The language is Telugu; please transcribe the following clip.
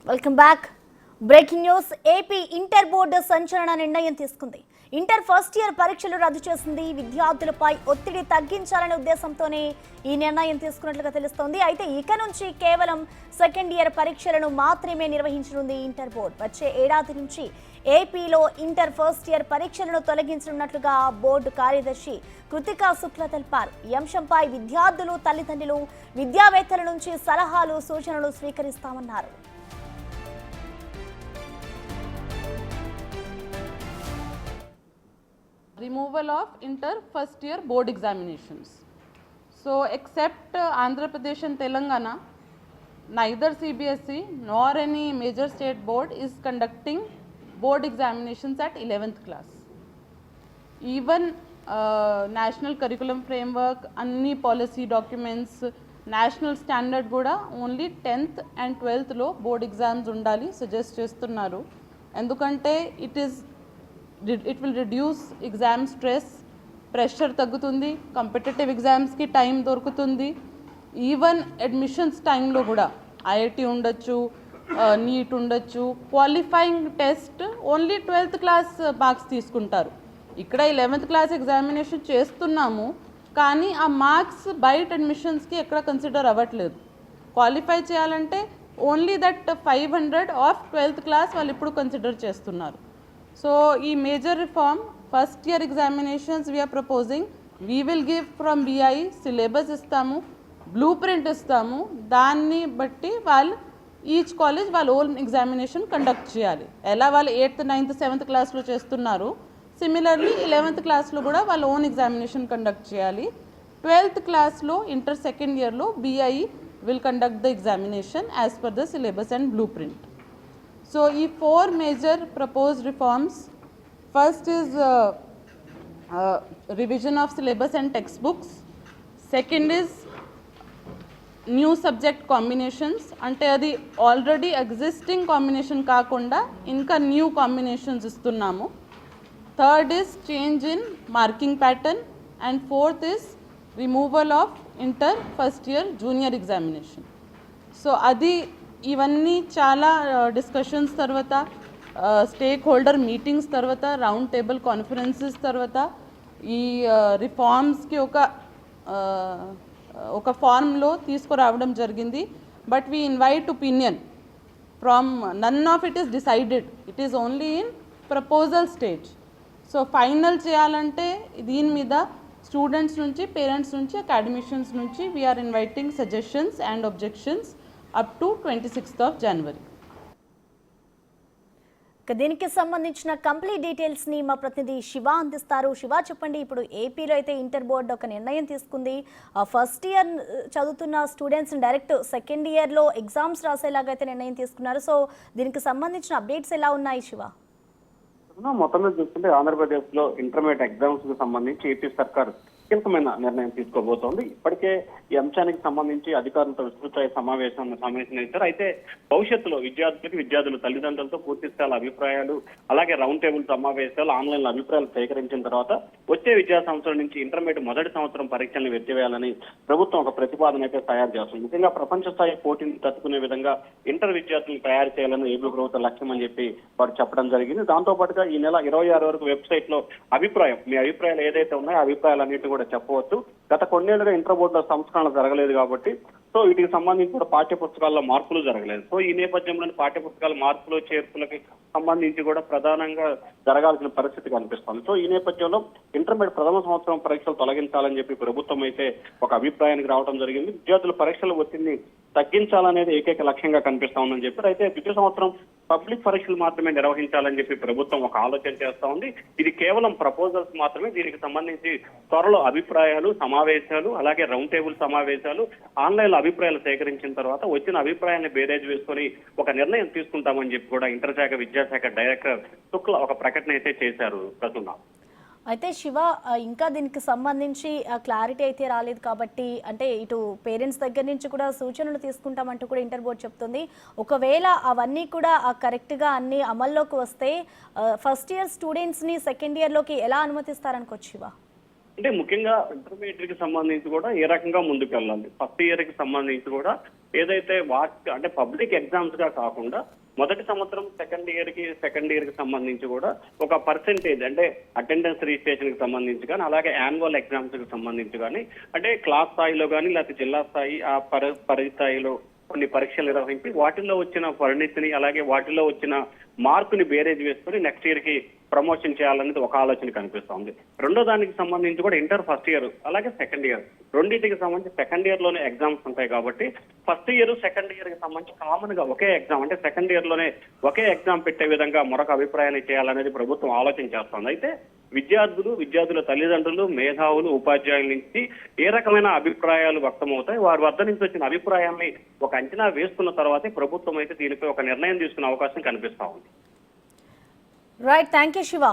Welcome back. Breaking news. AP inter board సంచలన నిర్ణయం తీసుకుంది. ఇంటర్ ఫస్ట్ ఇయర్ పరీక్షలు రద్దు చేసింది. విద్యార్థులపై ఒత్తిడి తగ్గించాలనే ఉద్దేశంతోనే ఈ నిర్ణయం తీసుకున్నట్లుగా తెలుస్తోంది. అయితే ఇక నుంచి కేవలం సెకండ్ ఇయర్ పరీక్షలను మాత్రమే నిర్వహించనుంది ఇంటర్ బోర్డు. వచ్చే ఏడాది నుంచి ఏపీలో ఇంటర్ ఫస్ట్ ఇయర్ పరీక్షలను తొలగించనున్నట్లుగా బోర్డు కార్యదర్శి కృతికా శుక్లా తెలిపారు. ఈ అంశంపై విద్యార్థులు, తల్లిదండ్రులు, విద్యావేత్తల నుంచి సలహాలు, సూచనలు స్వీకరిస్తామన్నారు. Removal of inter first year board examinations. So except Andhra Pradesh and Telangana, neither CBSE nor any major state board is conducting board examinations at 11th class. Even national curriculum framework, anni policy documents, national standard kuda only 10th and 12th lo board exams undali suggest chestunnaru. Endukante it will reduce exam stress, pressure తగ్గుతుంది, కాంపిటేటివ్ ఎగ్జామ్స్కి టైం దొరుకుతుంది. ఈవెన్ అడ్మిషన్స్ టైంలో కూడా ఐఐటి ఉండొచ్చు, నీట్ ఉండొచ్చు. Qualifying test only 12th class marks తీసుకుంటారు. ఇక్కడ 11th క్లాస్ ఎగ్జామినేషన్ చేస్తున్నాము, కానీ ఆ మార్క్స్ బయట అడ్మిషన్స్కి ఎక్కడ కన్సిడర్ అవ్వట్లేదు. క్వాలిఫై చేయాలంటే only that 500 of 12th class వాళ్ళు ఇప్పుడు కన్సిడర్ చేస్తున్నారు. So, ఈ major reform, first year examinations we are proposing, we will give from BI syllabus ఇస్తాము, blueprint ఇస్తాము. దాన్ని బట్టి వాళ్ళు ఈచ్ కాలేజ్ వాళ్ళ ఓన్ ఎగ్జామినేషన్ కండక్ట్ చేయాలి. ఎలా వాళ్ళు 8th, 9th, 7th క్లాస్లో చేస్తున్నారు, సిమిలర్లీ 11th క్లాస్లో కూడా వాళ్ళ ఓన్ ఎగ్జామినేషన్ కండక్ట్ చేయాలి. 12th క్లాస్లో ఇంటర్ సెకండ్ ఇయర్లో BI will conduct the examination as per the syllabus and blueprint. So, these four major proposed reforms. First is revision of syllabus and textbooks. Second is new subject combinations. Ante adi already existing combination kaakunda inka new combinations istunnamu. Third is change in marking pattern. And fourth is removal of inter first year junior examination. So, adi ఇవన్నీ చాలా డిస్కషన్స్ తర్వాత, స్టేక్ హోల్డర్ మీటింగ్స్ తర్వాత, రౌండ్ టేబుల్ కాన్ఫరెన్సెస్ తర్వాత ఈ రిఫార్మ్స్కి ఒక ఫార్మ్లో తీసుకురావడం జరిగింది. But we invite opinion from none of it is decided, it is only in proposal stage. So final చేయాలంటే దీని మీద స్టూడెంట్స్ నుంచి, పేరెంట్స్ నుంచి, అకాడమిషియన్స్ నుంచి we are inviting suggestions and objections up to 26th of January. దీనికి సంబంధించిన కంప్లీట్ డీటెయిల్స్ ని మా ప్రతినిధి శివ అందిస్తారు. శివ, చెప్పండి, ఇప్పుడు ఏపీలో అయితే ఇంటర్ బోర్డు ఒక నిర్ణయం తీసుకుంది. ఫస్ట్ ఇయర్ చదువుతున్న స్టూడెంట్స్ డైరెక్ట్ సెకండ్ ఇయర్లో ఎగ్జామ్స్ రాసేలాగా అయితే నిర్ణయం తీసుకున్నారు. సో దీనికి సంబంధించిన అప్డేట్స్ ఎలా ఉన్నాయి శివ? మొత్తం మీద చూస్తుంటే ఆంధ్రప్రదేశ్ లో ఇంటర్మీడియట్ ఎగ్జామ్స్ కి సంబంధించి ఏపీ సర్కార్ కీలకమైన నిర్ణయం తీసుకోబోతోంది. ఇప్పటికే ఈ అంశానికి సంబంధించి అధికారులతో విస్తృత సమావేశం ఇచ్చారు. అయితే భవిష్యత్తులో విద్యార్థుల తల్లిదండ్రులతో పూర్తి స్థాయి అభిప్రాయాలు, అలాగే రౌండ్ టేబుల్ సమావేశాలు, ఆన్లైన్ లో అభిప్రాయాలు సేకరించిన తర్వాత వచ్చే విద్యా సంవత్సరం నుంచి ఇంటర్మీడియట్ మొదటి సంవత్సరం పరీక్షలను ఎత్తివేయాలని ప్రభుత్వం ఒక ప్రతిపాదన అయితే తయారు చేస్తుంది. ముఖ్యంగా ప్రపంచ స్థాయి పోటీని తట్టుకునే విధంగా ఇంటర్ విద్యార్థులను తయారు చేయాలని ఏపీ ప్రభుత్వ లక్ష్యం అని చెప్పి వారు చెప్పడం జరిగింది. దాంతో పాటుగా ఈ నెల 26 వరకు వెబ్సైట్ లో మీ అభిప్రాయాలు ఏదైతే ఉన్నాయో అభిప్రాయాలన్నింటినీ కూడా చెప్పవచ్చు. గత కొన్నేళ్లుగా ఇంటర్ బోర్డులో సంస్కరణ జరగలేదు కాబట్టి సో వీటికి సంబంధించి కూడా పాఠ్య పుస్తకాల్లో మార్పులు జరగలేదు. సో ఈ నేపథ్యంలో పాఠ్య పుస్తకాల మార్పులు, చేర్పులకి సంబంధించి కూడా ప్రధానంగా జరగాల్సిన పరిస్థితి కనిపిస్తుంది. సో ఈ నేపథ్యంలో ఇంటర్మీడియట్ ప్రథమ సంవత్సరం పరీక్షలు తొలగించాలని చెప్పి ప్రభుత్వం అయితే ఒక అభిప్రాయానికి రావడం జరిగింది. విద్యార్థుల పరీక్షల ఒత్తిడిని తగ్గించాలనేది ఏకైక లక్ష్యంగా కనిపిస్తా ఉందని చెప్పారు. అయితే ద్వితీయ సంవత్సరం పబ్లిక్ పరీక్షలు మాత్రమే నిర్వహించాలని చెప్పి ప్రభుత్వం ఒక ఆలోచన చేస్తా ఉంది. ఇది కేవలం ప్రపోజల్స్ మాత్రమే. దీనికి సంబంధించి త్వరలో అభిప్రాయాలు, సమావేశాలు, అలాగే రౌండ్ టేబుల్ సమావేశాలు, ఆన్లైన్ లో అభిప్రాయాలు సేకరించిన తర్వాత వచ్చిన అభిప్రాయాన్ని బేరేజ్ వేసుకొని ఒక నిర్ణయం తీసుకుంటామని చెప్పి కూడా ఇంటర్శాఖ విద్యాశాఖ డైరెక్టర్ శుక్లా ఒక ప్రకటన అయితే చేశారు. ప్రస్తుతం అయితే శివ, ఇంకా దీనికి సంబంధించి క్లారిటీ అయితే రాలేదు కాబట్టి, అంటే ఇటు పేరెంట్స్ దగ్గర నుంచి కూడా సూచనలు తీసుకుంటామంటూ కూడా ఇంటర్ బోర్డు చెప్తుంది. ఒకవేళ అవన్నీ కూడా కరెక్ట్గా అన్ని అమల్లోకి వస్తే ఫస్ట్ ఇయర్ స్టూడెంట్స్ని సెకండ్ ఇయర్లోకి ఎలా అనుమతిస్తారనుకోవచ్చు శివ? అంటే ముఖ్యంగా ఇంటర్మీడియట్ కి సంబంధించి కూడా ఏ రకంగా ముందుకు వెళ్ళాలి, ఫస్ట్ ఇయర్ కి సంబంధించి కూడా ఏదైతే అంటే పబ్లిక్ ఎగ్జామ్స్ గా కాకుండా మొదటి సంవత్సరం సెకండ్ ఇయర్ కి సంబంధించి కూడా ఒక పర్సెంటేజ్ అంటే అటెండెన్స్ రిజిస్ట్రేషన్ కి సంబంధించి కానీ అలాగే యాన్యువల్ ఎగ్జామ్స్ కి సంబంధించి కానీ అంటే క్లాస్ స్థాయిలో కానీ లేకపోతే జిల్లా స్థాయి ఆ పరి స్థాయిలో కొన్ని పరీక్షలు నిర్వహించి వాటిల్లో వచ్చిన పరిణితిని అలాగే వాటిలో వచ్చిన మార్కుని బేరేజ్ వేసుకుని నెక్స్ట్ ఇయర్ కి ప్రమోషన్ చేయాలనేది ఒక ఆలోచన కనిపిస్తోంది. రెండో దానికి సంబంధించి కూడా ఇంటర్ ఫస్ట్ ఇయర్ అలాగే సెకండ్ ఇయర్ రెండింటికి సంబంధించి సెకండ్ ఇయర్ లోనే ఎగ్జామ్స్ ఉంటాయి కాబట్టి ఫస్ట్ ఇయర్ సెకండ్ ఇయర్ కి సంబంధించి కామన్ గా ఒకే ఎగ్జామ్ అంటే సెకండ్ ఇయర్ లోనే ఒకే ఎగ్జామ్ పెట్టే విధంగా మరొక అభిప్రాయాన్ని చేయాలనేది ప్రభుత్వం ఆలోచన చేస్తోంది. అయితే విద్యార్థుల తల్లిదండ్రులు, మేధావులు, ఉపాధ్యాయుల నుంచి ఏ రకమైన అభిప్రాయాలు వ్యక్తమవుతాయి, వారి వద్ద నుంచి వచ్చిన అభిప్రాయాన్ని ఒక అంచనా వేసుకున్న తర్వాతే ప్రభుత్వం అయితే దీనిపై ఒక నిర్ణయం తీసుకునే అవకాశం కనిపిస్తా ఉంది. Right, thank you Shiva.